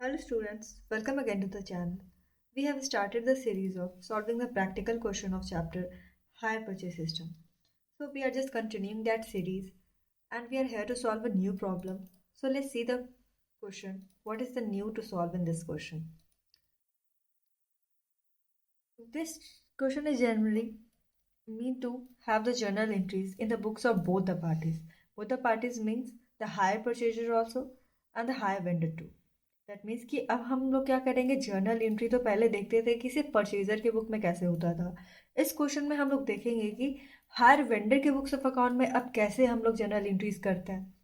Hello students, welcome again to the channel. We have started the series of solving the practical question of chapter Hire Purchase System. So we are just continuing that series and we are here to solve a new problem. So let's see the question. What is the new to solve in this question? This question is generally mean to have the journal entries in the books of both the parties. Both the parties means the hire purchaser also and the hire vendor too. That means कि अब हम लोग क्या करेंगे, journal entry तो पहले देखते थे कि सिर्फ परचेजर के बुक में कैसे होता था। इस क्वेश्चन में हम लोग देखेंगे कि हर वेंडर के बुक्स ऑफ अकाउंट में अब कैसे हम लोग जर्नल एंट्रीज करते हैं।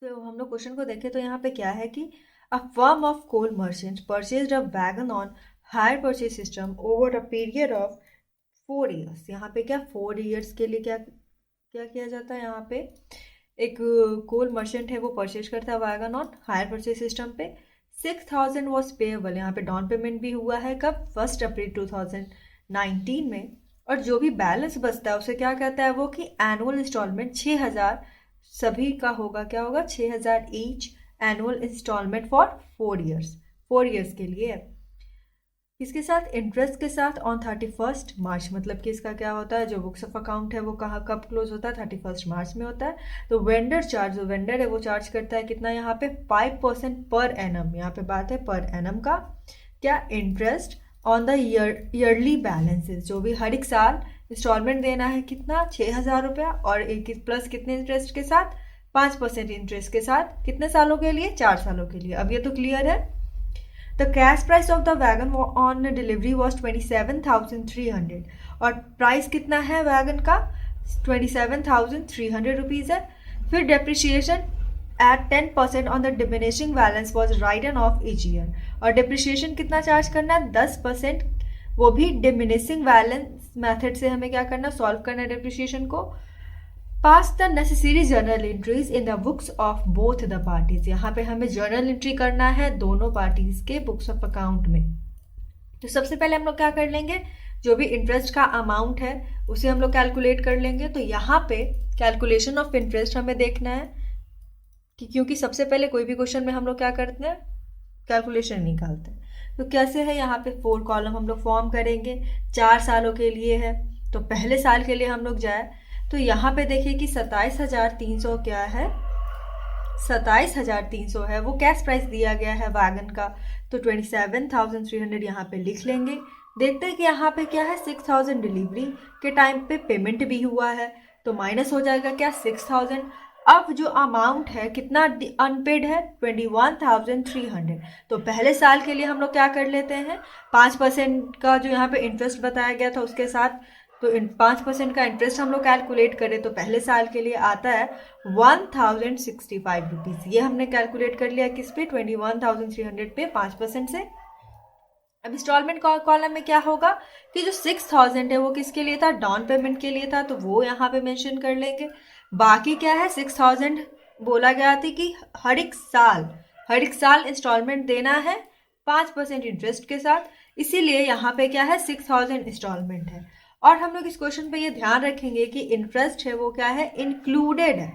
तो हम लोग क्वेश्चन को देखें तो यहाँ पे क्या है कि a firm of coal merchant purchased a wagon on hire purchase system over a period of 4 years. यहाँ पे क्या 4 ईयर्स के लिए क्या क्या किया जाता है, यहाँ पे एक कोल मर्चेंट है वो परचेज करता है wagon on hire purchase system पे। 6,000 वॉज पेएबल, यहाँ पे डाउन पेमेंट भी हुआ है कब, 1 अप्रैल 2019 में। और जो भी बैलेंस बचता है उसे क्या कहता है वो कि एनुअल इंस्टॉलमेंट 6,000 सभी का होगा, क्या होगा 6,000 each annual instalment for 4 years, 4 years के लिए। इसके साथ इंटरेस्ट के साथ ऑन 31 मार्च, मतलब कि इसका क्या होता है, जो बुक्स ऑफ अकाउंट है वो कहाँ कब क्लोज होता है, 31 मार्च में होता है। तो वेंडर चार्ज, जो वेंडर है वो चार्ज करता है कितना, यहाँ पे 5% पर एनम, यहाँ पे बात है पर एनम का, क्या interest on the yearly balances, जो भी हर एक साल इंस्टॉलमेंट देना है कितना 6,000 रुपया, और एक प्लस कितने इंटरेस्ट के साथ 5% इंटरेस्ट के साथ, कितने सालों के लिए, 4 सालों के लिए। अब ये तो क्लियर है। The cash price of the wagon on delivery was 27,300 और प्राइस कितना है वैगन का 27,300 रुपीज़ है। फिर depreciation eight 10% on the diminishing balance was written of each year, और डिप्रिसिएशन कितना चार्ज करना है 10%, वो भी डिमिनिशिंग बैलेंस मेथड से हमें क्या करना, सॉल्व करना है डिप्रिसिएशन को। Pass the necessary journal entries in the books of both the parties, यहाँ पे हमें जर्नल एंट्री करना है दोनों पार्टीज के बुक्स ऑफ अकाउंट में। तो सबसे पहले हम लोग क्या कर लेंगे, जो भी इंटरेस्ट का अमाउंट है उसे हम लोग कैलकुलेट कर लेंगे। तो यहाँ पे कैलकुलेशन ऑफ इंटरेस्ट हमें देखना है कि क्योंकि सबसे पहले कोई भी क्वेश्चन में हम लोग क्या करते हैं, कैलकुलेशन निकालते हैं। तो कैसे है, यहाँ पे 4 कॉलम हम लोग फॉर्म करेंगे, 4 सालों के लिए है। तो पहले साल के लिए हम लोग जाए तो यहाँ पे देखिए कि 27,300 क्या है, 27,300 है, वो कैश प्राइस दिया गया है वैगन का। तो 27,300 यहाँ पे लिख लेंगे। देखते हैं कि यहाँ पे क्या है, 6,000 डिलीवरी के टाइम पे पेमेंट भी हुआ है, तो माइनस हो जाएगा क्या 6,000। अब जो अमाउंट है कितना अनपेड है 21,300। तो पहले साल के लिए हम लोग क्या कर लेते हैं, 5% का जो यहाँ पे इंटरेस्ट बताया गया था उसके साथ, तो 5% का इंटरेस्ट हम लोग कैलकुलेट करें तो पहले साल के लिए आता है 1,065 रुपीज़। ये हमने कैलकुलेट कर लिया किस पे, 21,300 पे 5% से। अब इंस्टॉलमेंट कॉलम में क्या होगा कि जो 6,000 है वो किसके लिए था, डाउन पेमेंट के लिए था, तो वो यहाँ पे मेंशन कर लेंगे। बाकी क्या है, 6,000 बोला गया था कि हर एक साल इंस्टॉलमेंट देना है 5% इंटरेस्ट के साथ, इसीलिए यहाँ पे क्या है 6,000 इंस्टॉलमेंट है। और हम लोग इस क्वेश्चन पे ये ध्यान रखेंगे कि इंटरेस्ट है वो क्या है, इंक्लूडेड है।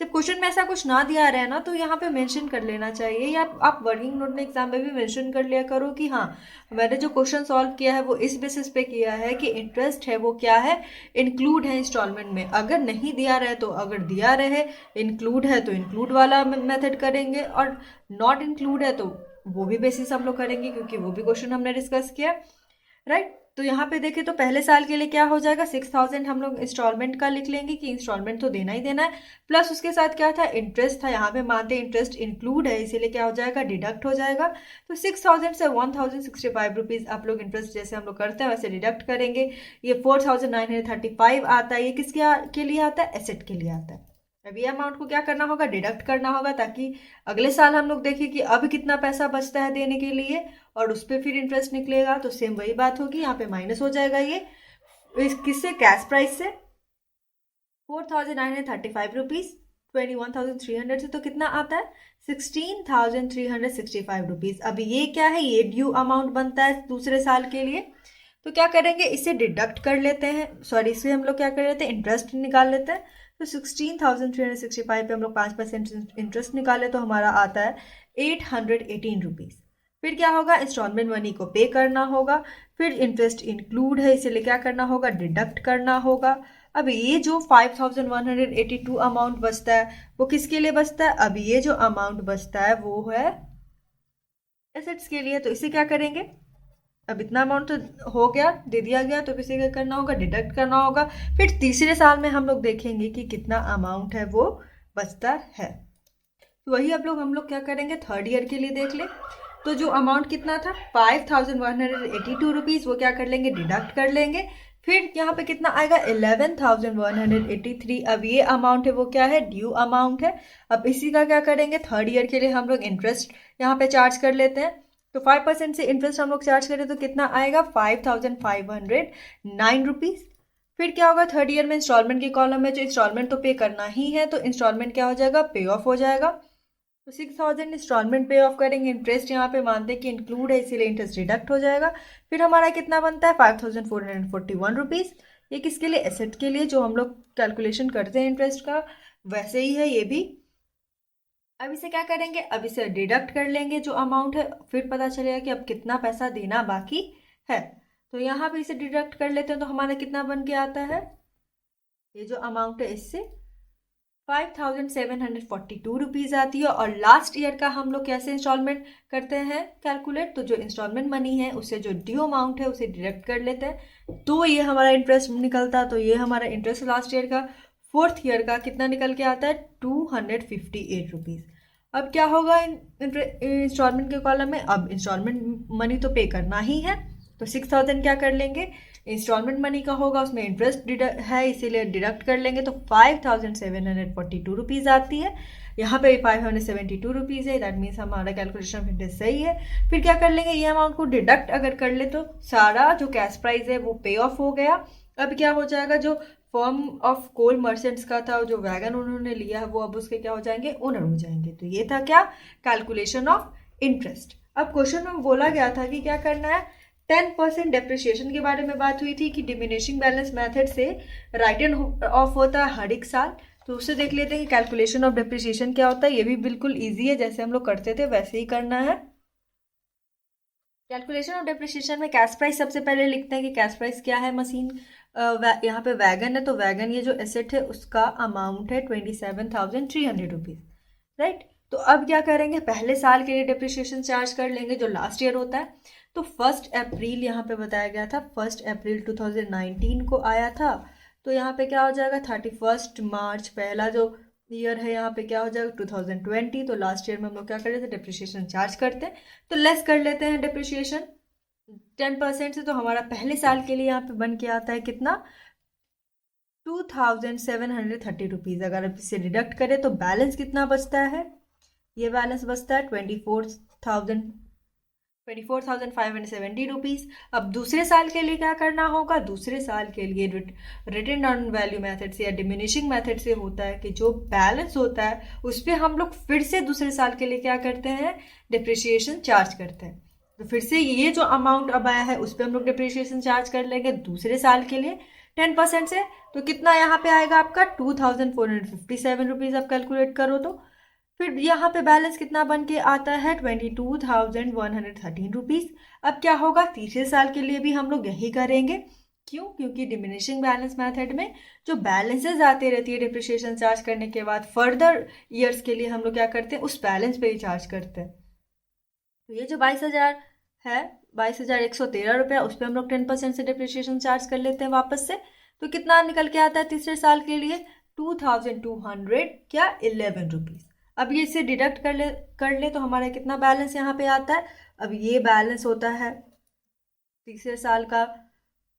जब क्वेश्चन में ऐसा कुछ ना दिया रहे ना तो यहाँ पे मेंशन कर लेना चाहिए, या आप वर्किंग नोट में एग्जाम में भी मेंशन कर लिया करो कि हाँ मैंने जो क्वेश्चन सॉल्व किया है वो इस बेसिस पे किया है कि इंटरेस्ट है वो क्या है, इंक्लूड है इंस्टॉलमेंट में। अगर नहीं दिया रहे तो अगर दिया रहे, इंक्लूड है तो इंक्लूड वाला मेथड करेंगे, और नॉट इंक्लूड है तो वो भी बेसिस हम लोग करेंगे, क्योंकि वो भी क्वेश्चन हमने डिस्कस किया, राइट। तो यहाँ पे देखें तो पहले साल के लिए क्या हो जाएगा, 6,000 हम लोग इंस्टॉलमेंट का लिख लेंगे कि इंस्टॉलमेंट तो देना ही देना है, प्लस उसके साथ क्या था, इंटरेस्ट था। यहाँ पे मानते इंटरेस्ट इंक्लूड है इसीलिए क्या हो जाएगा, डिडक्ट हो जाएगा। तो 6,000 से 1,065 रुपीज़ आप लोग इंटरेस्ट जैसे हम लोग करते हैं वैसे डिडक्ट करेंगे। ये 4,935 आता है, ये किसके के लिए आता है, एसेट के लिए आता है। अब ये अमाउंट को क्या करना होगा, डिडक्ट करना होगा, ताकि अगले साल हम लोग देखें कि अब कितना पैसा बचता है देने के लिए, और उस पर फिर इंटरेस्ट निकलेगा। तो सेम वही बात होगी, यहाँ पे माइनस हो जाएगा ये किससे, कैश प्राइस से, 4,935 रुपीज़ 21,300 से तो कितना आता है 16,365 रुपीज़। अब ये क्या है, ये ड्यू अमाउंट बनता है दूसरे साल के लिए। तो क्या करेंगे, इसे डिडक्ट कर लेते हैं, सॉरी इसे हम लोग क्या कर लेते हैं, इंटरेस्ट निकाल लेते हैं। तो 16,365 पे हम लोग 5% इंटरेस्ट निकाले तो हमारा आता है 818 रुपीज़। फिर क्या होगा, इंस्टॉलमेंट मनी को पे करना होगा, फिर इंटरेस्ट इंक्लूड है इसलिए क्या करना होगा, डिडक्ट करना होगा। अब ये जो 5182 अमाउंट बचता है वो किसके लिए बचता है, अब ये जो अमाउंट बचता है वो है एसेट्स के लिए। तो इसे क्या करेंगे, अब इतना अमाउंट तो हो गया, दे दिया गया, तो इसे क्या करना होगा, डिडक्ट करना होगा। फिर तीसरे साल में हम लोग देखेंगे कि कितना अमाउंट है वो बचता है। तो वही हम लोग क्या करेंगे, थर्ड ईयर के लिए देख ले। तो जो अमाउंट कितना था 5182 रुपीज़, वो क्या कर लेंगे, डिडक्ट कर लेंगे। फिर यहाँ पे कितना आएगा 11,183। अब ये अमाउंट है वो क्या है, ड्यू अमाउंट है। अब इसी का क्या करेंगे, थर्ड ईयर के लिए हम लोग इंटरेस्ट यहाँ पे चार्ज कर लेते हैं। तो 5% से इंटरेस्ट हम लोग चार्ज करें तो कितना आएगा 5,509 रुपीज़। फिर क्या होगा, थर्ड ईयर में इंस्टॉलमेंट के कॉलम में जो इंस्टॉलमेंट तो पे करना ही है, तो इंस्टॉलमेंट क्या हो जाएगा, पे ऑफ हो जाएगा। तो 6,000 इंस्टॉलमेंट पे ऑफ करेंगे, इंटरेस्ट यहाँ पे मानते हैं कि इंक्लूड है इसीलिए इंटरेस्ट डिडक्ट हो जाएगा। फिर हमारा कितना बनता है 5,441 रुपीज़। ये किसके लिए, एसेट के लिए, जो हम लोग कैलकुलेशन करते हैं इंटरेस्ट का वैसे ही है ये भी। अब इसे क्या करेंगे, अब इसे डिडक्ट कर लेंगे जो अमाउंट है, फिर पता चलेगा कि अब कितना पैसा देना बाकी है। तो यहाँ पे इसे डिडक्ट कर लेते हैं तो हमारा कितना बन के आता है, ये जो अमाउंट है इससे 5,742 रुपीज़ आती है। और लास्ट ईयर का हम लोग कैसे इंस्टॉलमेंट करते हैं कैलकुलेट, तो जो इंस्टॉलमेंट मनी है उससे जो ड्यू अमाउंट है उसे डिडक्ट कर लेते हैं, तो ये हमारा इंटरेस्ट निकलता। तो ये हमारा इंटरेस्ट लास्ट ईयर का, फोर्थ ईयर का कितना निकल के आता है 258 रुपीज़। अब क्या होगा इंस्टॉलमेंट के कॉलम में, अब इंस्टॉलमेंट मनी तो पे करना ही है, तो 6,000 क्या कर लेंगे, इंस्टॉलमेंट मनी का होगा, उसमें इंटरेस्ट है इसीलिए डिडक्ट कर लेंगे, तो 5,742 रुपीज़ आती है। यहाँ पे 572 रुपीज़ है, दैट मीन्स हमारा कैलकुलेशन फिर सही है। फिर क्या कर लेंगे, ये अमाउंट को डिडक्ट अगर कर ले तो सारा जो कैश प्राइस है वो पे ऑफ हो गया। अब क्या हो जाएगा, जो फर्म ऑफ कोल मर्चेंट्स का था, जो वैगन उन्होंने लिया है वो अब उसके क्या हो जाएंगे, ओनर हो जाएंगे। तो ये था क्या, कैलकुलेशन ऑफ इंटरेस्ट। अब क्वेश्चन में बोला गया था कि क्या करना है, 10% डेप्रिसिएशन के बारे में बात हुई थी कि डिमिनिशिंग बैलेंस मेथड से राइट ऑफ होता है हर एक साल। तो उससे देख लेते हैं कि कैलकुलेशन ऑफ डेप्रिसिएशन क्या होता है। ये भी बिल्कुल इजी है, जैसे हम लोग करते थे वैसे ही करना है। कैलकुलेशन ऑफ डेप्रिसिएशन में कैश प्राइस सबसे पहले लिखते हैं कि कैश प्राइस क्या है, मशीन यहाँ पे वैगन है, तो वैगन ये जो एसेट है उसका अमाउंट है 27,300 रुपीज़, राइट। तो अब क्या करेंगे, पहले साल के लिए डेप्रिसिएशन चार्ज कर लेंगे जो लास्ट ईयर होता है। तो 1 अप्रैल यहाँ पे बताया गया था, 1 अप्रैल 2019 को आया था। तो यहाँ पे क्या हो जाएगा 31 मार्च, पहला जो ईयर है यहाँ पे क्या हो जाएगा 2020। तो लास्ट ईयर में हम लोग क्या कर रहे थे, डेप्रिसिएशन चार्ज करते हैं, तो लेस कर लेते हैं डेप्रिसिएशन 10% से। तो हमारा पहले साल के लिए यहाँ पे बन के आता है कितना 2,730 रुपीज़। अगर आप इसे डिडक्ट करें तो बैलेंस कितना बचता है, ये बैलेंस बचता है 24,570 रुपीज़। अब दूसरे साल के लिए क्या करना होगा, दूसरे साल के लिए रिटर्न ऑन वैल्यू मेथड से या डिमिनिशिंग मेथड से होता है कि जो बैलेंस होता है उस पर हम लोग फिर से दूसरे साल के लिए क्या करते हैं, डिप्रिसिएशन चार्ज करते हैं। तो फिर से ये जो अमाउंट अब आया है उस पर हम लोग डिप्रिसिएशन चार्ज कर लेंगे दूसरे साल के लिए 10% से। तो कितना यहाँ पे आएगा आपका 2,457 रुपीज़। आप कैलकुलेट करो तो फिर यहाँ पे बैलेंस कितना बन के आता है 22,113 रुपीज़। अब क्या होगा, तीसरे साल के लिए भी हम लोग यही करेंगे। क्यों, क्योंकि डिमिनिशिंग बैलेंस मेथड में जो बैलेंसेस आते रहती है डिप्रिसिएशन चार्ज करने के बाद, फर्दर ईयर्स के लिए हम लोग क्या करते हैं, उस बैलेंस पे ही चार्ज करते हैं। तो ये जो 22,000 है, 22,113 रुपया, उस पर हम लोग 10% से डिप्रिसिएशन चार्ज कर लेते हैं वापस से। तो कितना निकल के आता है तीसरे साल के लिए 2,200 क्या 11 रुपीज़। अब ये इसे डिडक्ट कर ले तो हमारा कितना बैलेंस यहाँ पे आता है। अब ये बैलेंस होता है तीसरे साल का,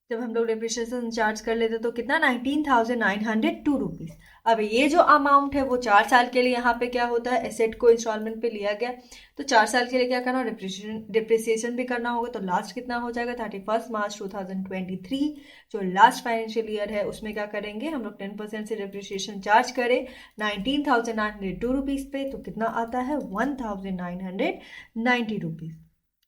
जब हम लोग डिप्रिसिएशन चार्ज कर लेते तो कितना 19,902 रुपीज़। अब ये जो अमाउंट है वो 4 साल के लिए यहाँ पे क्या होता है, एसेट को इंस्टॉलमेंट पे लिया गया, तो 4 साल के लिए क्या करना, डिप्रिसिएशन भी करना होगा। तो लास्ट कितना हो जाएगा 31 मार्च 2023, जो लास्ट फाइनेंशियल ईयर है उसमें क्या करेंगे हम लोग 10% से डिप्रिसिएशन चार्ज करें 19,902 रुपीज़ पे, तो कितना आता है 1,990 रुपीज़।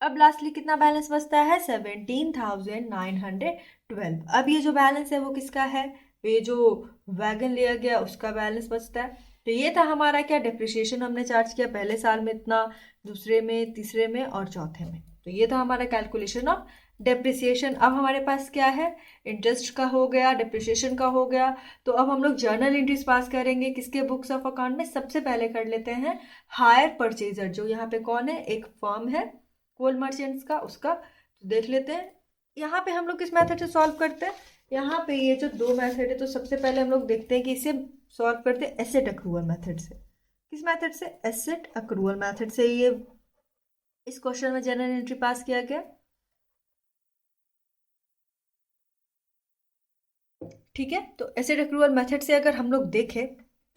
अब लास्टली कितना बैलेंस बचता है 17,912। अब ये जो बैलेंस है वो किसका है, ये जो वैगन लिया गया उसका बैलेंस बचता है। तो ये था हमारा क्या, डिप्रिसिएशन हमने चार्ज किया पहले साल में इतना, दूसरे में, तीसरे में और चौथे में। तो ये था हमारा कैलकुलेशन ऑफ डेप्रिसिएशन। अब हमारे पास क्या है, इंटरेस्ट का हो गया, डेप्रिसिएशन का हो गया। तो अब हम लोग जर्नल एंट्रीज पास करेंगे किसके बुक्स ऑफ अकाउंट में। सबसे पहले कर लेते हैं हायर परचेजर, जो यहाँ पे कौन है, एक फर्म है कोल मर्चेंट्स का, उसका। तो देख लेते हैं यहाँ पे हम लोग किस मेथड से सॉल्व करते हैं। यहाँ पे ये जो दो मेथड है, तो सबसे पहले हम लोग देखते हैं कि इसे सॉल्व करते हैं एसेट अक्रूवल मेथड से। किस मेथड से, एसेट अक्रूवल मेथड से। ये इस क्वेश्चन में जनरल एंट्री पास किया गया, ठीक है। तो एसेट अक्रूवल मेथड से अगर हम लोग देखें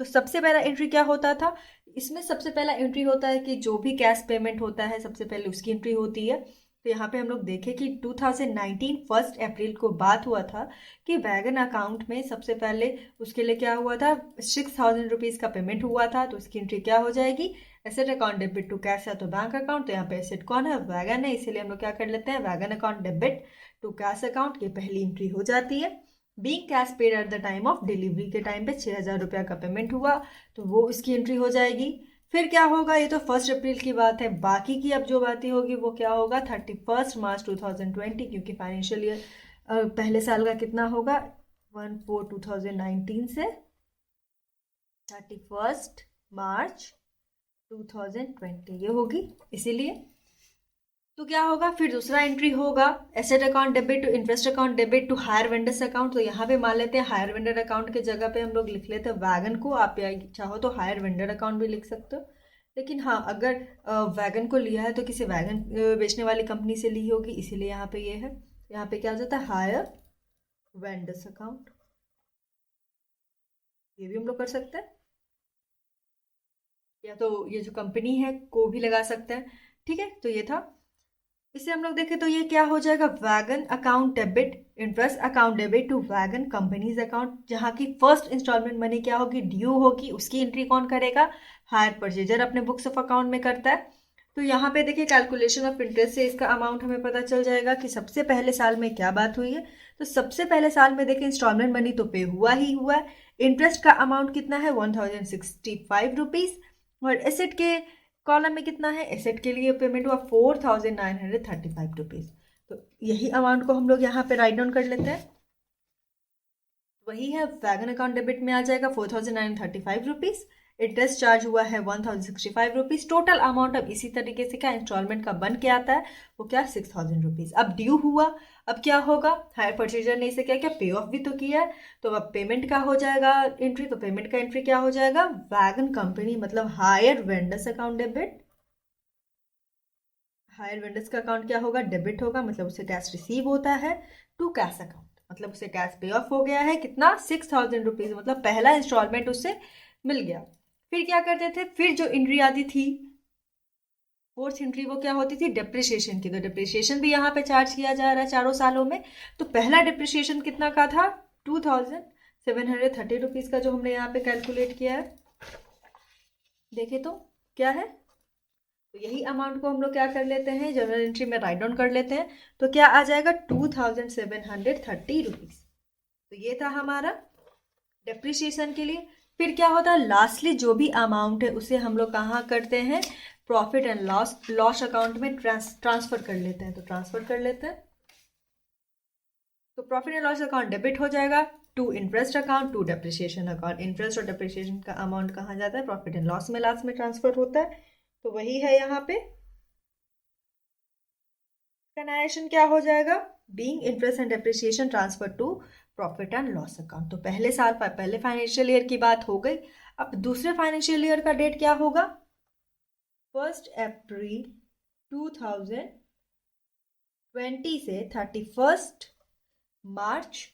तो सबसे पहला एंट्री क्या होता था, इसमें सबसे पहला एंट्री होता है कि जो भी कैश पेमेंट होता है सबसे पहले उसकी एंट्री होती है। तो यहाँ पे हम लोग देखें कि 2019 फर्स्ट अप्रैल को बात हुआ था कि वैगन अकाउंट में सबसे पहले उसके लिए क्या हुआ था, 6000 रुपीज़ का पेमेंट हुआ था। तो उसकी एंट्री क्या हो जाएगी, asset account debit to cash है तो बैंक अकाउंट। तो यहाँ पे एसेट कौन है, वैगन है, इसीलिए हम लोग क्या कर लेते हैं, wagon account debit to cash account, ये पहली एंट्री हो जाती है। Being cash paid at the time of delivery, के टाइम पे 6000 रुपया का पेमेंट हुआ, तो वो इसकी एंट्री हो जाएगी। फिर क्या होगा, ये तो फर्स्ट अप्रैल की बात है, बाकी की अब जो बातें होगी वो क्या होगा, 31 मार्च 2020, क्योंकि फाइनेंशियल ईयर पहले साल का कितना होगा, 1/4/2019 से 31 मार्च 2020 ये होगी, इसीलिए। तो क्या होगा, फिर दूसरा एंट्री होगा asset account debit to interest account debit to hire vendors account. तो यहाँ पे मान लेते हैं हायर वेंडर अकाउंट के जगह पे हम लोग लिख लेते हैं वैगन को, आप चाहो तो हायर वेंडर अकाउंट भी लिख सकते हो। लेकिन हाँ, अगर वैगन को लिया है तो किसी वैगन बेचने वाली कंपनी से ली होगी, इसीलिए यहाँ पे ये है। यहाँ पे क्या हो जाता है, हायर वेंडर्स अकाउंट, ये भी हम लोग कर सकते हैं, या तो ये जो कंपनी है को भी लगा सकते हैं, ठीक है। तो ये था, इसे हम लोग देखें तो ये क्या हो जाएगा, wagon account debit interest account debit to wagon companies account, जहाँ की फर्स्ट इंस्टॉलमेंट मनी क्या होगी, ड्यू होगी, उसकी एंट्री कौन करेगा, हायर परचेजर अपने बुक्स ऑफ अकाउंट में करता है। तो यहाँ पे देखिए कैलकुलेशन ऑफ इंटरेस्ट से इसका अमाउंट हमें पता चल जाएगा कि सबसे पहले साल में क्या बात हुई है। तो सबसे पहले साल में देखिए इंस्टॉलमेंट मनी तो पे हुआ ही हुआ है, इंटरेस्ट का अमाउंट कितना है 1065 रुपीज़, और एसेट के कॉलम में कितना है, एसेट के लिए पेमेंट हुआ 4935 रुपीज़। तो यही अमाउंट को हम लोग यहाँ पे राइट डाउन कर लेते हैं, वही है वैगन अकाउंट डेबिट में आ जाएगा 4935 रुपीज़, इंटरेस्ट चार्ज हुआ है 1065 रुपीज़, टोटल अमाउंट अब इसी तरीके से क्या इंस्टॉलमेंट का बन के आता है वो क्या 6000 रुपीज़। अब ड्यू हुआ, अब क्या होगा, हायर परचेजर ने इसे क्या क्या पे ऑफ भी तो किया है, तो अब पेमेंट का हो जाएगा एंट्री। तो पेमेंट का एंट्री क्या हो जाएगा, वैगन कंपनी मतलब hire vendors account debit, hire vendors का अकाउंट क्या होगा, डेबिट होगा, मतलब उसे कैश रिसीव होता है, टू कैश अकाउंट मतलब उसे कैश पे ऑफ हो गया है, कितना 6000 रुपीज़, मतलब पहला इंस्टॉलमेंट उससे मिल गया। फिर क्या करते थे, फिर जो एंट्री आती थी फोर्थ एंट्री, वो क्या होती थी, डिप्रिसिएशन की। तो डिप्रिसिएशन भी यहाँ पे चार्ज किया जा रहा है चारों सालों में। तो पहला डिप्रिसिएशन कितना का था, 2730 रुपीज़ का, जो हमने यहाँ पे कैलकुलेट किया है, देखे तो क्या है। तो यही अमाउंट को हम लोग क्या कर लेते हैं, जनरल एंट्री में राइट डाउन कर लेते हैं। तो क्या आ जाएगा 2730 रुपीज़। तो ये था हमारा डेप्रिसिएशन के लिए। फिर क्या होता है, लास्टली जो भी अमाउंट है उसे हम लोग कहाँ करते हैं, प्रॉफिट एंड लॉस अकाउंट में ट्रांसफर कर लेते हैं। तो ट्रांसफर कर लेते हैं, तो profit and loss account debit हो जाएगा to interest account to depreciation account. Interest और डेप्रिसिएशन का अमाउंट कहाँ जाता है, प्रॉफिट एंड लॉस में लास्ट में ट्रांसफर होता है। तो वही है यहाँ पे, नरेशन क्या हो जाएगा, being interest and depreciation transfer to profit and loss account. तो पहले साल पहले फाइनेंशियल ईयर की बात हो गई। अब दूसरे फाइनेंशियल ईयर का डेट क्या होगा, 1 अप्रैल 2020 से 31 मार्च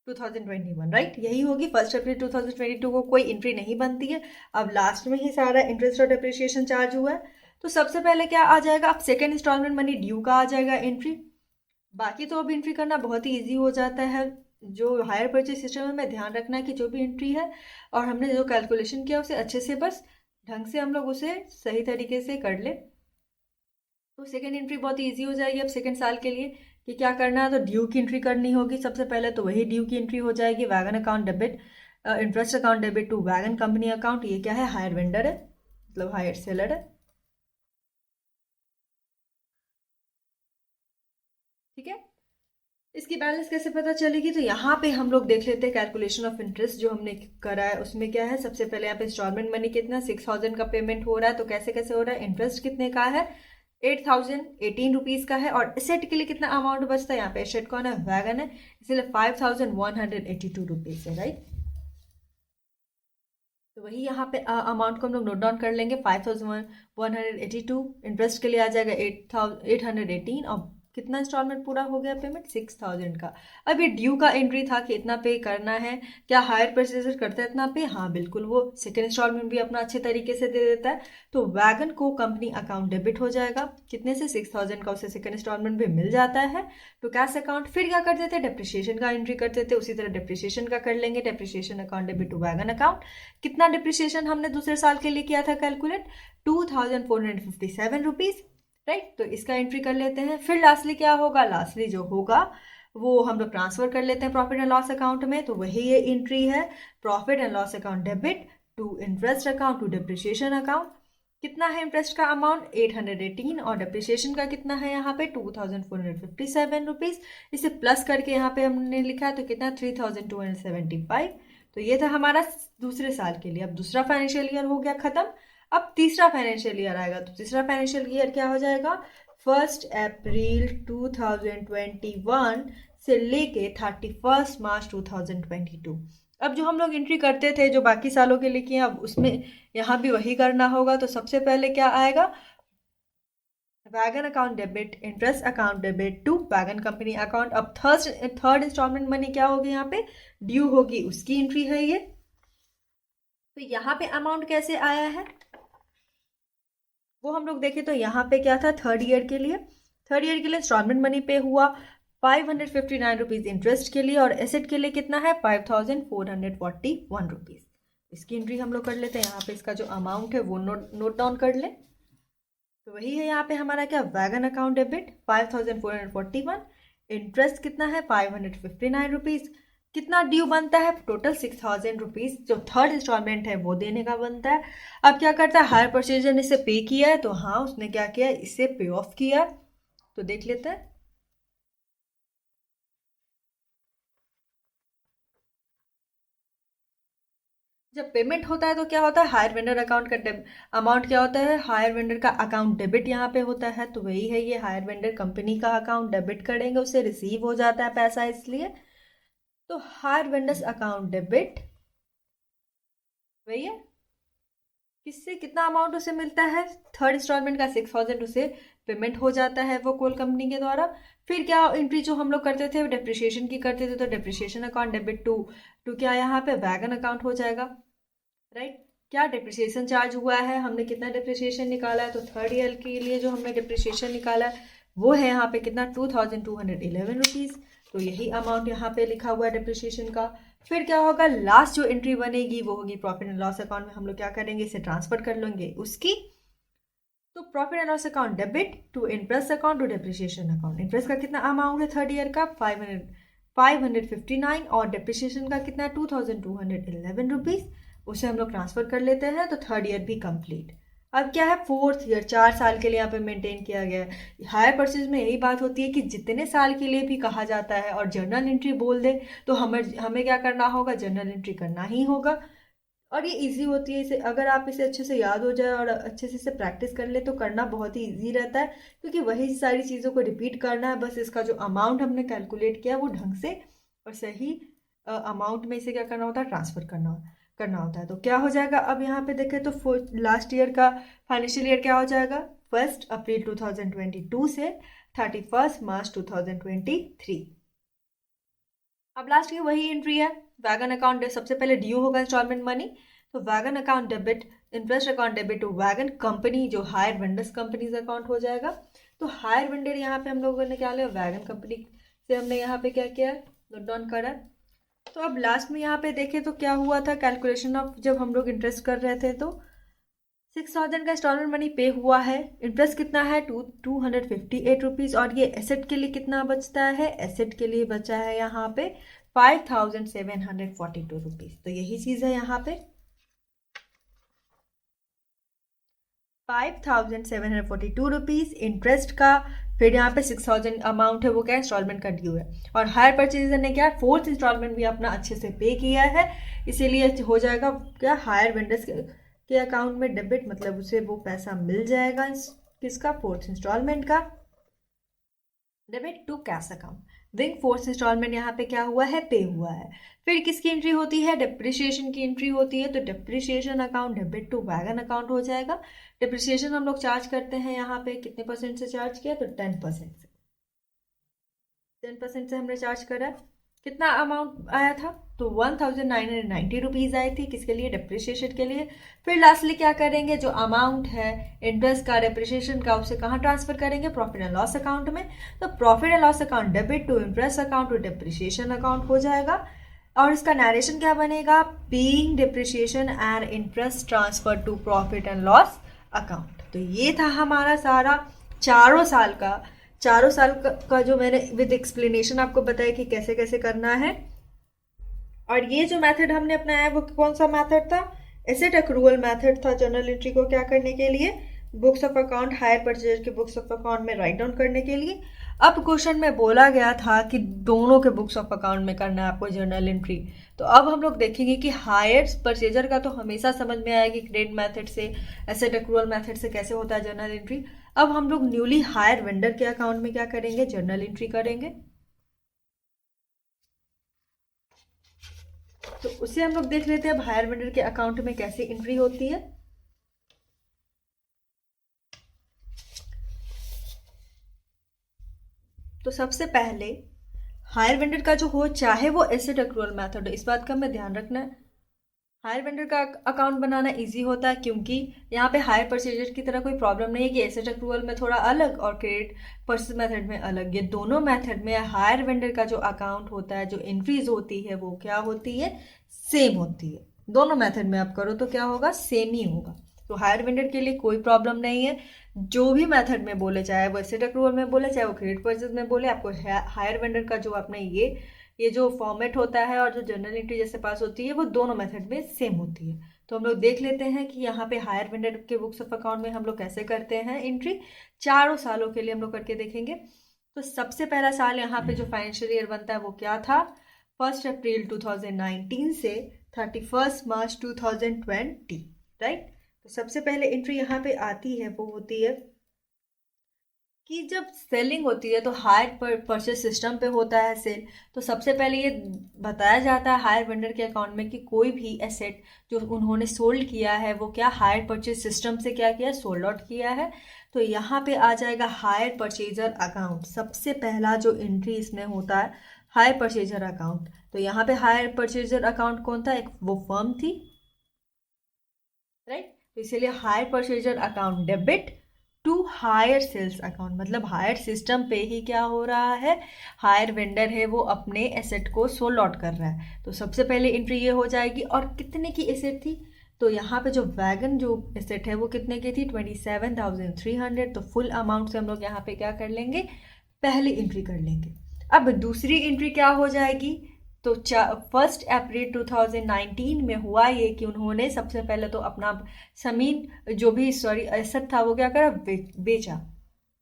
2021, राइट, यही होगी। 1 अप्रैल 2022 को कोई एंट्री नहीं बनती है, अब लास्ट में ही सारा इंटरेस्ट और डेप्रिसिएशन चार्ज हुआ है। तो सबसे पहले क्या आ जाएगा, अब सेकेंड इंस्टॉलमेंट मनी ड्यू का आ जाएगा एंट्री। बाकी तो अब एंट्री करना बहुत ही ईजी हो जाता है। जो हायर परचेज सिस्टम में ध्यान रखना है कि जो भी एंट्री है और हमने जो कैलकुलेशन किया उसे अच्छे से बस ढंग से हम लोग उसे सही तरीके से कर ले, तो सेकेंड एंट्री बहुत ईजी हो जाएगी। अब सेकेंड साल के लिए कि क्या करना है, तो ड्यू की एंट्री करनी होगी सबसे पहले। तो वही ड्यू की एंट्री हो जाएगी, wagon account debit interest account debit to wagon company account, ये क्या है, हायर वेंडर है, मतलब हायर सेलर है। ठीक है, इसकी बैलेंस कैसे पता चलेगी, तो यहाँ पे हम लोग देख लेते हैं कैलकुलेशन ऑफ इंटरेस्ट जो हमने करा है उसमें क्या है। सबसे पहले यहाँ पे इंस्टॉलमेंट मनी कितना 6000 का पेमेंट हो रहा है, तो कैसे कैसे हो रहा है, इंटरेस्ट कितने का है 8018 रुपीज़ का है, और एसेट के लिए कितना अमाउंट बचता है, यहाँ पे एसेट कौन है, वैगन है, इसलिए 5182 रुपीज़ है, राइट। तो वही यहाँ पे अमाउंट को हम लोग नोट डाउन कर लेंगे, 5182, इंटरेस्ट के लिए आ जाएगा 818, और कितना इंस्टॉलमेंट पूरा हो गया पेमेंट 6000 का। अब ये ड्यू का एंट्री था कि इतना पे करना है, क्या हायर परचेजर करता है इतना पे, हाँ बिल्कुल, वो सेकंड इंस्टॉलमेंट भी अपना अच्छे तरीके से दे देता है। तो वैगन को कंपनी अकाउंट डेबिट हो जाएगा, कितने से 6000 का, उसे सेकंड इंस्टॉलमेंट भी मिल जाता है तो कैश अकाउंट। फिर क्या करते थे, डेप्रिसिएशन का एंट्री करते थे, उसी तरह डेप्रिसिएशन का कर लेंगे, depreciation account debit to wagon account. कितना डिप्रिसिएशन हमने दूसरे साल के लिए किया था कैलकुलेट, 2457 रुपीज़, राइट। तो इसका एंट्री कर लेते हैं। फिर लास्टली क्या होगा, लास्टली जो होगा वो हम लोग ट्रांसफर कर लेते हैं प्रॉफिट एंड लॉस अकाउंट में, तो वही ये एंट्री है, profit and loss account debit to interest account to depreciation account. कितना है इंटरेस्ट का अमाउंट 818, और डिप्रिसिएशन का कितना है यहाँ पे 2457 रुपीज़, इसे प्लस करके यहाँ पे हमने लिखा है तो कितना 3275। तो ये था हमारा दूसरे साल के लिए। अब दूसरा फाइनेंशियल ईयर हो गया खत्म, अब तीसरा फाइनेंशियल ईयर आएगा। तो तीसरा फाइनेंशियल ईयर क्या हो जाएगा, 1 अप्रैल 2021 से लेके 31 मार्च 2022। अब जो हम लोग एंट्री करते थे जो बाकी सालों के लिए किए, अब उसमें यहाँ भी वही करना होगा। तो सबसे पहले क्या आएगा, wagon account debit, interest account debit to wagon company account. अब थर्ड इंस्टॉलमेंट मनी क्या होगी, यहाँ पे ड्यू होगी, उसकी एंट्री है ये। तो यहाँ पे अमाउंट कैसे आया है वो हम लोग देखें, तो यहाँ पे क्या था, थर्ड ईयर के लिए इंस्टॉलमेंट मनी पे हुआ 559 रुपीज़ इंटरेस्ट के लिए, और एसेट के लिए कितना है 5441 रुपीज़। इसकी एंट्री हम लोग कर लेते हैं, यहाँ पे इसका जो अमाउंट है वो नोट डाउन कर ले। तो वही है यहाँ पे हमारा क्या, वैगन अकाउंट डेबिट 5441, इंटरेस्ट कितना है 559 रुपीज़, कितना ड्यू बनता है टोटल 6000 रुपीज़, जो थर्ड इंस्टॉलमेंट है वो देने का बनता है। अब क्या करता है, हायर परचेजर ने इसे पे किया है, तो हाँ उसने क्या किया, इसे पे ऑफ किया। तो देख लेते हैं, जब पेमेंट होता है तो क्या होता है, हायर वेंडर अकाउंट का अमाउंट क्या होता है, हायर वेंडर का अकाउंट डेबिट यहाँ पे होता है। तो वही है, ये हायर वेंडर कंपनी का अकाउंट डेबिट करेंगे, उसे रिसीव हो जाता है पैसा, इसलिए तो हायर वेंडर्स अकाउंट डेबिट वही है, किससे कितना अमाउंट उसे मिलता है, थर्ड इंस्टॉलमेंट का 6000 उसे पेमेंट हो जाता है वो कोल कंपनी के द्वारा। फिर क्या एंट्री जो हम लोग करते थे डेप्रिसिएशन की करते थे, तो डेप्रिसिएशन अकाउंट डेबिट टू क्या यहाँ पे वैगन अकाउंट हो जाएगा, राइट। क्या डिप्रिसिएशन चार्ज हुआ है, हमने कितना डिप्रिसिएशन निकाला है, तो थर्ड ईयर के लिए जो हमने डिप्रिसिएशन निकाला है वो है यहाँ पे कितना 2211 रुपीज़। तो यही अमाउंट यहाँ पे लिखा हुआ है डिप्रिसिएशन का। फिर क्या होगा, लास्ट जो एंट्री बनेगी वो होगी प्रॉफिट एंड लॉस अकाउंट में, हम लोग क्या करेंगे, इसे ट्रांसफर कर लेंगे उसकी। तो profit and loss account debit to interest account to depreciation account. Interest का कितना अमाउंट है थर्ड ईयर का 559, और डिप्रिसिएशन का कितना है 2211 रुपीज़, उसे हम लोग ट्रांसफर कर लेते हैं। तो थर्ड ईयर भी कंप्लीट। अब क्या है, फोर्थ ईयर 4 साल के लिए यहाँ पे मेंटेन किया गया है। हायर परचेज में यही बात होती है कि जितने साल के लिए भी कहा जाता है और जर्नल एंट्री बोल दे तो हमें क्या करना होगा, जर्नल एंट्री करना ही होगा। और ये इजी होती है, इसे अगर आप इसे अच्छे से याद हो जाए और अच्छे से इसे प्रैक्टिस कर ले तो करना बहुत ही इजी रहता है, क्योंकि वही सारी चीज़ों को रिपीट करना है। बस इसका जो अमाउंट हमने कैलकुलेट किया वो ढंग से और सही अमाउंट में इसे क्या करना होता है, ट्रांसफ़र करना होता है। तो क्या हो जाएगा, अब यहाँ पे देखें तो लास्ट ईयर का फाइनेंशियल ईयर क्या हो जाएगा, 1 अप्रैल 2022 से 31 मार्च 2023। अब लास्ट की वही एंट्री है, वैगन अकाउंट सबसे पहले ड्यू होगा इंस्टॉलमेंट मनी, तो wagon account debit, interest account debit to wagon company जो हायर वेंडर्स कंपनीज अकाउंट हो जाएगा। तो हायर वेंडर यहाँ पे हम लोगों ने क्या लिया, वैगन कंपनी से हमने यहाँ पे क्या किया, नोट डाउन करा। तो अब लास्ट में यहाँ पे देखें तो क्या हुआ था, कैलकुलेशन ऑफ जब हम लोग इंटरेस्ट कर रहे थे तो 6000 का इंस्टॉलमेंट मनी पे हुआ है, इंटरेस्ट कितना है 258 रुपीज़, और ये एसेट के लिए कितना बचता है, एसेट के लिए बचा है यहाँ पे 5,742 रुपीज़। तो यही चीज़ है यहाँ पे 5,742 रुपीज़ इंटरेस्ट का। फिर यहाँ पे 6,000 अमाउंट है वो क्या इंस्टॉलमेंट का ड्यू है। और हायर परचेजर ने क्या फोर्थ इंस्टॉलमेंट भी अपना अच्छे से पे किया है, इसीलिए हो जाएगा क्या हायर वेंडर्स के अकाउंट में डेबिट, मतलब उसे वो पैसा मिल जाएगा किसका, फोर्थ इंस्टॉलमेंट का, debit to cash account. Being fourth instalment यहाँ पे क्या हुआ है, पे हुआ है। फिर किसकी एंट्री होती है, डिप्रिसिएशन की एंट्री होती है। तो depreciation account debit to wagon account हो जाएगा। डिप्रिसिएशन हम लोग चार्ज करते हैं यहाँ पे कितने परसेंट से चार्ज किया, तो 10% से। 10% से हमने चार्ज करा। कितना अमाउंट आया था, तो 1,990 रुपीज़ आई थी, किसके लिए, डिप्रिसिएशन के लिए। फिर लास्टली क्या करेंगे, जो अमाउंट है इंटरेस्ट का डिप्रिसिएशन का उसे कहाँ ट्रांसफर करेंगे, प्रॉफिट एंड लॉस अकाउंट में। तो profit and loss account debit to interest account to depreciation account हो जाएगा। और इसका नरेशन क्या बनेगा, being depreciation and interest transfer to profit and loss account. तो ये था हमारा सारा चारों साल का जो मैंने विद एक्सप्लेनेशन आपको बताया कि कैसे कैसे करना है। और ये जो मेथड हमने अपनाया वो कौन सा मेथड था, एसेट एक्रूअल मेथड था, जर्नल एंट्री को क्या करने के लिए, books of account hire purchase के बुक्स ऑफ अकाउंट में राइट डाउन करने के लिए। अब क्वेश्चन में बोला गया था कि दोनों के बुक्स ऑफ अकाउंट में करना है आपको जर्नल एंट्री। तो अब हम लोग देखेंगे कि हायर परचेजर का तो हमेशा समझ में आया कि क्रेडिट मेथड से, एसेट एक्रूअल मेथड से कैसे होता है जर्नल एंट्री। अब हम लोग न्यूली हायर वेंडर के अकाउंट में क्या करेंगे, जर्नल एंट्री करेंगे। तो उसे हम लोग देख लेते हैं अब हायर वेंडर के अकाउंट में कैसे एंट्री होती है। तो सबसे पहले हायर वेंडर का जो हो, चाहे वो एसेट एक्रूअल मेथड हो, इस बात का हमें ध्यान रखना है। हायर वेंडर का अकाउंट बनाना इजी होता है क्योंकि यहाँ पे हायर परचेजर की तरह कोई प्रॉब्लम नहीं है कि एसेट एक्रूअल में थोड़ा अलग और क्रेडिट परचेज मेथड में अलग। ये दोनों मेथड में हायर वेंडर का जो अकाउंट होता है, जो एंट्रीज होती है वो क्या होती है, सेम होती है। दोनों मेथड में आप करो तो क्या होगा, सेम ही होगा। तो हायर वेंडर के लिए कोई प्रॉब्लम नहीं है, जो भी मेथड में बोले, चाहे वो एसेट एक्रूअल में बोले चाहे वो क्रेडिट परचेज में बोले, आपको हायर वेंडर का जो अपना ये जो फॉर्मेट होता है और जो जर्नल एंट्री जैसे पास होती है वो दोनों मेथड में सेम होती है। तो हम लोग देख लेते हैं कि यहाँ पे हायर वेंडर के बुक्स ऑफ अकाउंट में हम लोग कैसे करते हैं एंट्री। चारों सालों के लिए हम लोग करके देखेंगे। तो सबसे पहला साल यहाँ पे जो फाइनेंशियल ईयर बनता है वो क्या था, 1 अप्रैल 2019 से 31 मार्च 2020, राइट। तो सबसे पहले एंट्री यहाँ पे आती है वो होती है कि जब सेलिंग होती है तो हायर परचेज सिस्टम पे होता है सेल। तो सबसे पहले ये बताया जाता है हायर वेंडर के अकाउंट में कि कोई भी एसेट जो उन्होंने सोल्ड किया है वो क्या हायर परचेज सिस्टम से क्या किया, सोल्ड आउट किया है। तो यहाँ पे आ जाएगा हायर परचेजर अकाउंट। सबसे पहला जो एंट्री इसमें होता है हायर परचेजर अकाउंट। तो यहाँ पे हायर परचेजर अकाउंट कौन था, एक वो फर्म थी, राइट। तो इसीलिए hire purchaser account debit to hire sales account, मतलब हायर सिस्टम पे ही क्या हो रहा है, हायर वेंडर है वो अपने एसेट को सोल्ड आउट कर रहा है। तो सबसे पहले एंट्री ये हो जाएगी। और कितने की एसेट थी, तो यहाँ पे जो वैगन जो एसेट है वो कितने की थी, 27,300। तो फुल अमाउंट से हम लोग यहाँ पे क्या कर लेंगे, पहली एंट्री कर लेंगे। अब दूसरी एंट्री क्या हो जाएगी, तो 1 अप्रैल 2019 में हुआ ये कि उन्होंने सबसे पहले तो अपना जमीन जो भी एसेट था वो क्या करा, बेचा।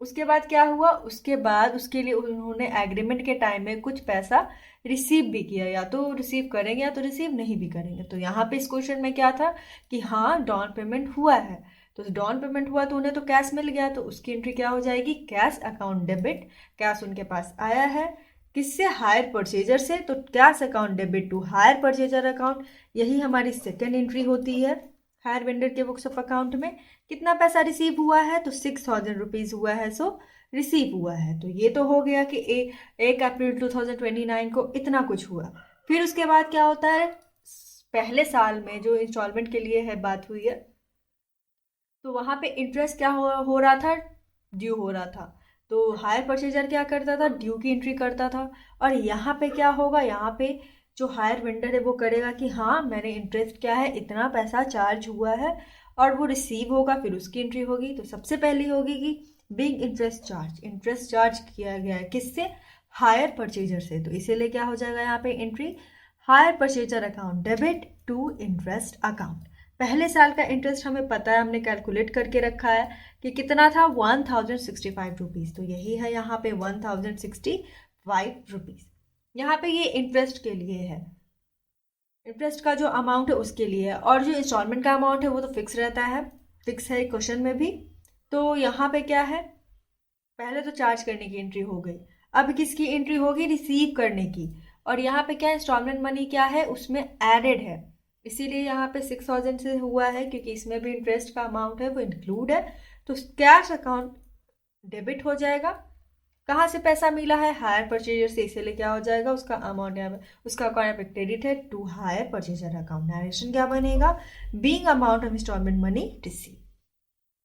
उसके बाद क्या हुआ, उसके बाद उसके लिए उन्होंने एग्रीमेंट के टाइम में कुछ पैसा रिसीव भी किया, या तो रिसीव करेंगे या तो रिसीव नहीं भी करेंगे। तो यहाँ पे इस क्वेश्चन में क्या था कि हाँ डाउन पेमेंट हुआ है, तो डाउन पेमेंट हुआ तो उन्हें तो कैश मिल गया। तो उसकी एंट्री क्या हो जाएगी, कैश अकाउंट डेबिट, कैश उनके पास आया है किससे, हायर परचेजर से। तो cash account debit to hire purchaser account, यही हमारी सेकेंड एंट्री होती है हायर वेंडर के बुक्स ऑफ अकाउंट में। कितना पैसा रिसीव हुआ है, तो 6,000 रुपीज़ हुआ है, सो रिसीव हुआ है। तो ये तो हो गया कि 1 अप्रैल 2029 को इतना कुछ हुआ। फिर उसके बाद क्या होता है, पहले साल में जो इंस्टॉलमेंट के लिए है बात हुई है, तो वहाँ पे इंटरेस्ट क्या हो रहा था, ड्यू हो रहा था। तो हायर परचेजर क्या करता था, ड्यू की एंट्री करता था। और यहाँ पे क्या होगा, यहाँ पे जो हायर वेंडर है वो करेगा कि हाँ मैंने इंटरेस्ट क्या है, इतना पैसा चार्ज हुआ है, और वो रिसीव होगा, फिर उसकी एंट्री होगी। तो सबसे पहली होगी कि big interest charge, interest charge किया गया है किससे, हायर परचेजर से, तो इसीलिए क्या हो जाएगा यहाँ पे entry hire purchaser account debit to interest account. पहले साल का इंटरेस्ट हमें पता है, हमने कैलकुलेट करके रखा है कि कितना था 1065 रुपीज़, तो यही है यहाँ पे 1065 रुपीज़। यहाँ पे ये इंटरेस्ट के लिए है, इंटरेस्ट का जो अमाउंट है उसके लिए है, और जो इंस्टॉलमेंट का अमाउंट है वो तो फिक्स रहता है, फिक्स है क्वेश्चन में भी। तो यहाँ पे क्या है, पहले तो चार्ज करने की एंट्री हो गई, अब किसकी एंट्री होगी, रिसीव करने की। और यहाँ पे क्या इंस्टॉलमेंट मनी क्या है, उसमें एडेड है, इसीलिए यहाँ पे 6000 से हुआ है, क्योंकि इसमें भी इंटरेस्ट का अमाउंट है वो इंक्लूड है। तो कैश अकाउंट डेबिट हो जाएगा। कहाँ से पैसा मिला है, हायर परचेजर से, इसीलिए क्या हो जाएगा, उसका अमाउंट यहाँ पे, उसका अकाउंट यहाँ पे क्रेडिट है to hire purchaser account. Narration क्या बनेगा, being amount of instalment money receive.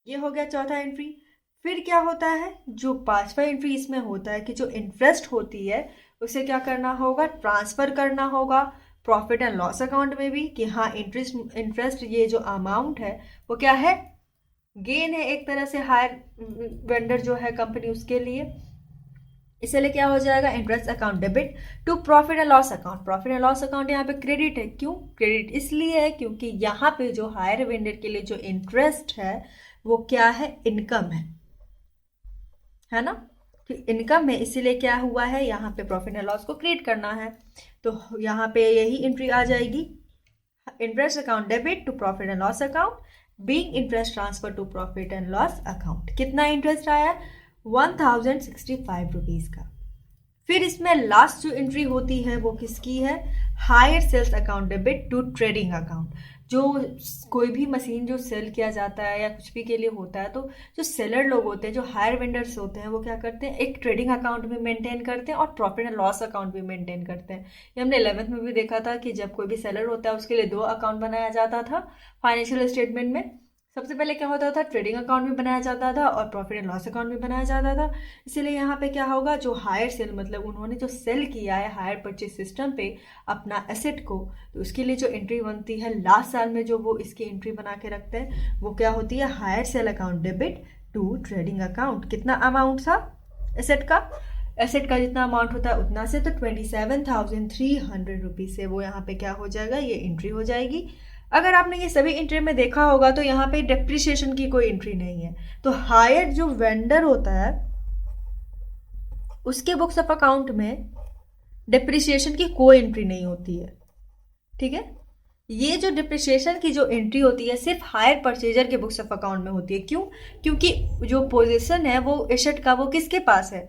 ये हो गया चौथा एंट्री। फिर क्या होता है, जो पांचवा एंट्री इसमें होता है कि जो इंटरेस्ट होती है उसे क्या करना होगा, ट्रांसफर करना होगा प्रॉफिट एंड लॉस अकाउंट में भी, कि हाँ इंटरेस्ट ये जो अमाउंट है वो क्या है, गेन है एक तरह से हायर वेंडर जो है कंपनी उसके लिए। इसलिए क्या हो जाएगा, interest account debit to profit and loss account. Profit and loss account यहाँ पे क्रेडिट है, क्यों क्रेडिट इसलिए है क्योंकि यहाँ पे जो हायर वेंडर के लिए जो इंटरेस्ट है वो क्या है, इनकम है ना, कि इनकम है, इसीलिए क्या हुआ है, यहाँ पे प्रॉफिट एंड लॉस को क्रिएट करना है। तो यहाँ पे यही एंट्री आ जाएगी, interest account debit to profit and loss account, being interest transfer to profit and loss account. कितना इंटरेस्ट आया, 1065 रुपीज़ का। फिर इसमें लास्ट जो एंट्री होती है वो किसकी है, hire sales account debit to trading account. जो कोई भी मशीन जो सेल किया जाता है या कुछ भी के लिए होता है, तो जो सेलर लोग होते हैं, जो हायर वेंडर्स होते हैं, वो क्या करते हैं, एक ट्रेडिंग अकाउंट भी मेंटेन करते हैं और प्रॉफिट एंड लॉस अकाउंट भी मेंटेन करते हैं। ये हमने 11th में भी देखा था कि जब कोई भी सेलर होता है उसके लिए 2 अकाउंट बनाया जाता था फाइनेंशियल स्टेटमेंट में। सबसे पहले क्या होता था, ट्रेडिंग अकाउंट भी बनाया जाता था और प्रॉफिट एंड लॉस अकाउंट भी बनाया जाता था। इसीलिए यहाँ पे क्या होगा, जो हायर सेल मतलब उन्होंने जो सेल किया है हायर परचेज सिस्टम पे अपना एसेट को, तो उसके लिए जो एंट्री बनती है लास्ट साल में, जो वो इसकी एंट्री बना के रखते हैं, वो क्या होती है, hire sale account debit to trading account. कितना अमाउंट था एसेट का जितना अमाउंट होता है उतना से, तो 27,300 रुपीज़ से वो यहाँ पे क्या हो जाएगा, ये एंट्री हो जाएगी। अगर आपने ये सभी एंट्री में देखा होगा तो यहाँ पे डेप्रिसिएशन की कोई एंट्री नहीं है। तो हायर जो वेंडर होता है उसके बुक्स ऑफ अकाउंट में डेप्रिसिएशन की कोई एंट्री नहीं होती है, ठीक है। ये जो डिप्रिसिएशन की जो एंट्री होती है सिर्फ हायर परचेजर के बुक्स ऑफ अकाउंट में होती है। क्यों, क्योंकि जो पोजीशन है वो एसेट का वो किसके पास है,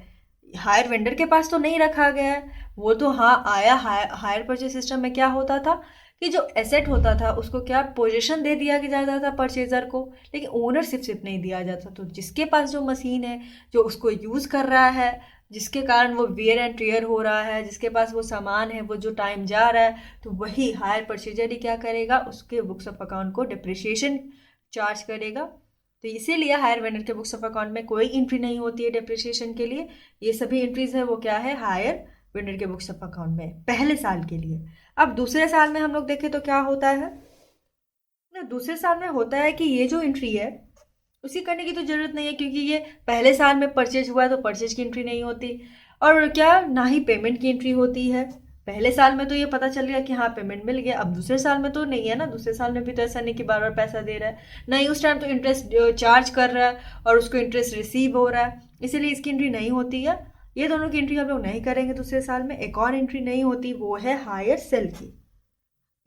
हायर वेंडर के पास तो नहीं रखा गया है। वो तो हाँ आया, हायर परचेज सिस्टम में क्या होता था कि जो एसेट होता था उसको क्या पोजीशन दे दिया जाता था परचेजर को, लेकिन ओनरशिप सिर्फ नहीं दिया जाता। तो जिसके पास जो मशीन है, जो उसको यूज़ कर रहा है, जिसके कारण वो वियर एंड टियर हो रहा है, जिसके पास वो सामान है, वो जो टाइम जा रहा है, तो वही हायर परचेजर ही क्या करेगा, उसके बुक्स ऑफ अकाउंट को डिप्रिसिएशन चार्ज करेगा। तो इसीलिए हायर वेंडर के बुक्स ऑफ अकाउंट में कोई एंट्री नहीं होती है डिप्रिसिएशन के लिए। ये सभी एंट्रीज है वो क्या है, हायर वेंडर के बुक्स ऑफ अकाउंट में पहले साल के लिए। अब दूसरे साल में हम लोग देखें तो क्या होता है, दूसरे साल में होता है कि ये जो एंट्री है उसी करने की तो जरूरत नहीं है, क्योंकि ये पहले साल में परचेज हुआ है तो परचेज की एंट्री नहीं होती, और क्या ना ही पेमेंट की एंट्री होती है। पहले साल में तो ये पता चल गया कि हाँ पेमेंट मिल गया, अब दूसरे साल में तो नहीं है ना। दूसरे साल में भी तो ऐसा नहीं कि बार बार पैसा दे रहा है, नहीं उस टाइम तो इंटरेस्ट चार्ज कर रहा है और उसको इंटरेस्ट रिसीव हो रहा है, इसीलिए इसकी एंट्री नहीं होती है। ये दोनों की एंट्री हम लोग नहीं करेंगे दूसरे साल में। एक और एंट्री नहीं होती, वो है हायर सेल की।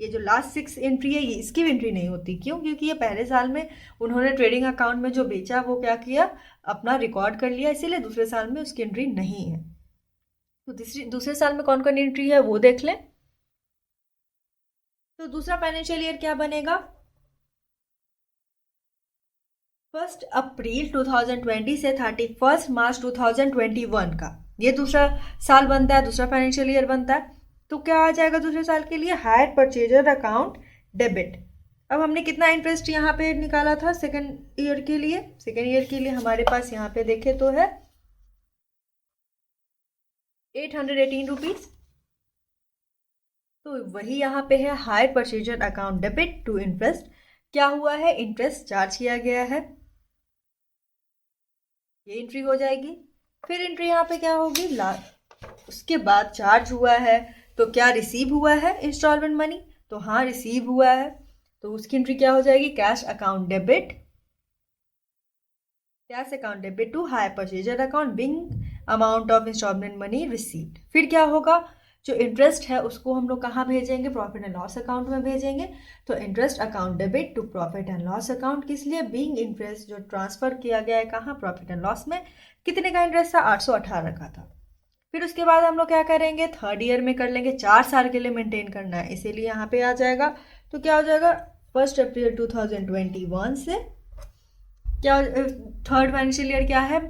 ये जो लास्ट 6 एंट्री है ये इसकी भी एंट्री नहीं होती। क्यों, क्योंकि ये पहले साल में उन्होंने ट्रेडिंग अकाउंट में जो बेचा वो क्या किया, अपना रिकॉर्ड कर लिया, इसीलिए दूसरे साल में उसकी एंट्री नहीं है। तो दूसरे साल में कौन कौन एंट्री है वो देख लें। तो दूसरा फाइनेंशियल ईयर क्या बनेगा, 1 अप्रैल 2020 से 31 मार्च 2021 का ये दूसरा साल बनता है, दूसरा फाइनेंशियल ईयर बनता है। तो क्या आ जाएगा दूसरे साल के लिए, हायर परचेजर अकाउंट डेबिट। अब हमने कितना इंटरेस्ट यहाँ पे निकाला था सेकेंड ईयर के लिए, सेकेंड ईयर के लिए हमारे पास यहाँ पे देखे तो है 818 रुपीज। तो वही यहाँ पे है hire purchaser account debit to interest. क्या हुआ है, इंटरेस्ट चार्ज किया गया है, ये एंट्री हो जाएगी। फिर एंट्री यहाँ पे क्या होगी, उसके बाद चार्ज हुआ है, तो क्या रिसीव हुआ है इंस्टॉलमेंट मनी? तो हाँ, रिसीव हुआ है, तो उसकी एंट्री क्या हो जाएगी? Cash account debit, cash account debit to hire purchaser account being amount of instalment money received. फिर क्या होगा? जो इंटरेस्ट है उसको हम लोग कहाँ भेजेंगे? प्रॉफिट एंड लॉस अकाउंट में भेजेंगे। तो interest account debit to profit and loss account, किस लिए? बीइंग इंटरेस्ट जो ट्रांसफर किया गया है कहाँ? प्रॉफिट एंड लॉस में। कितने का इंटरेस्ट था? 818 का था। फिर उसके बाद हम लोग क्या करेंगे? थर्ड ईयर में कर लेंगे, 4 साल के लिए मेंटेन करना है, इसीलिए यहाँ पे आ जाएगा। तो क्या हो जाएगा? 1 अप्रैल 2021 से क्या, थर्ड फाइनेंशियल ईयर क्या है?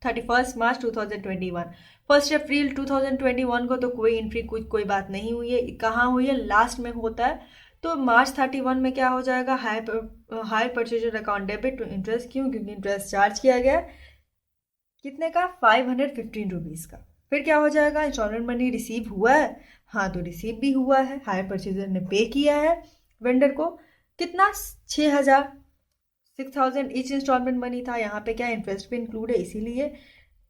31 मार्च 2021। 1 अप्रैल 2021 को तो कोई एंट्री, कोई बात नहीं हुई है। कहाँ हुई है? लास्ट में होता है। तो मार्च 31 में क्या हो जाएगा? Hire purchaser account debit to interest. क्यों? क्योंकि इंटरेस्ट चार्ज किया गया है। कितने का? 515 रुपीज़ का। फिर क्या हो जाएगा? इंस्टॉलमेंट मनी रिसीव हुआ है, हाँ तो रिसीव भी हुआ है, हायर परचेजर ने पे किया है वेंडर को। कितना? 6,000 ईच इंस्टॉलमेंट मनी था। यहाँ पे क्या इंटरेस्ट भी इंक्लूड है, इसीलिए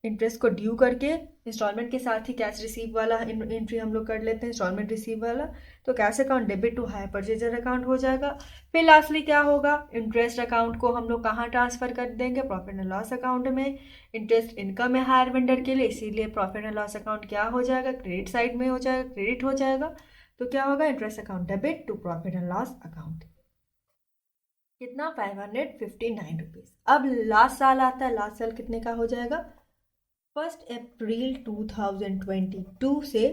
इंटरेस्ट को ड्यू करके इंस्टॉलमेंट के साथ ही कैश रिसीव वाला एंट्री हम लोग कर लेते हैं, इंस्टॉलमेंट रिसीव वाला। तो cash account debit to hire purchaser account हो जाएगा। फिर लास्टली क्या होगा? इंटरेस्ट अकाउंट को हम लोग कहाँ ट्रांसफर कर देंगे? प्रॉफिट एंड लॉस अकाउंट में। इंटरेस्ट इनकम है हायर वेंडर के लिए, इसीलिए प्रॉफिट एंड लॉस अकाउंट क्या हो जाएगा? क्रेडिट साइड में हो जाएगा, क्रेडिट हो जाएगा। तो क्या होगा? Interest account debit to profit and loss account. कितना? 559 रुपीज़। अब लास्ट साल आता है, लास्ट साल कितने का हो जाएगा? 1 अप्रैल 2022 से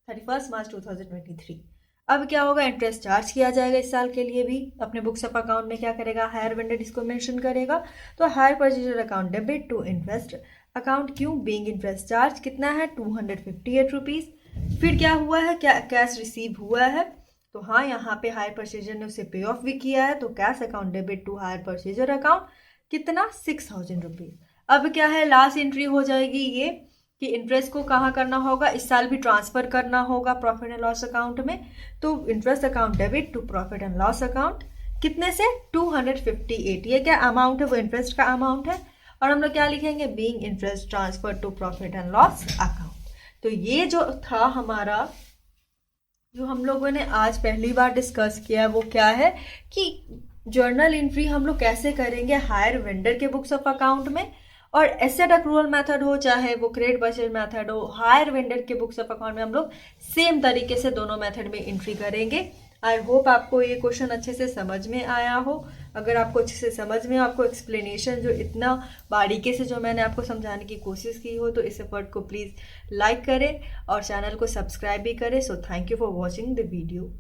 31 मार्च 2023। अब क्या होगा? इंटरेस्ट चार्ज किया जाएगा इस साल के लिए भी। अपने बुक्स ऑफ अकाउंट में क्या करेगा? हायर वेंडर इसको मेंशन करेगा। तो hire purchaser account debit to interest account, क्यों? बीइंग इंटरेस्ट चार्ज कितना है? 258 रुपीज़। फिर क्या हुआ है? क्या कैश रिसीव हुआ है? तो हाँ, यहाँ पे हायर परचेजर ने उसे पे ऑफ भी किया है, तो cash account debit to hire purchaser account कितना? 6,000 रुपीज़। अब क्या है? लास्ट एंट्री हो जाएगी ये कि इंटरेस्ट को कहाँ करना होगा? इस साल भी ट्रांसफर करना होगा प्रॉफिट एंड लॉस अकाउंट में। तो interest account debit to profit and loss account कितने से? 258। ये क्या अमाउंट है? वो इंटरेस्ट का अमाउंट है। और हम लोग क्या लिखेंगे? Being interest transfer to profit and loss account. तो ये जो था हमारा, जो हम लोगों ने आज पहली बार डिस्कस किया है, वो क्या है कि जर्नल एंट्री हम लोग कैसे करेंगे हायर वेंडर के बुक्स ऑफ अकाउंट में। और एसेट अक्रूवल मेथड हो चाहे वो क्रेडिट परचेज मेथड हो, हायर वेंडर के बुक्स ऑफ अकाउंट में हम लोग सेम तरीके से दोनों मेथड में एंट्री करेंगे। आई होप आपको ये क्वेश्चन अच्छे से समझ में आया हो। अगर आपको अच्छे से समझ में, आपको एक्सप्लेनेशन जो इतना बारीकी से जो मैंने आपको समझाने की कोशिश की हो, तो इस एफर्ट को प्लीज़ लाइक करें और चैनल को सब्सक्राइब भी करें। So thank you for watching the video.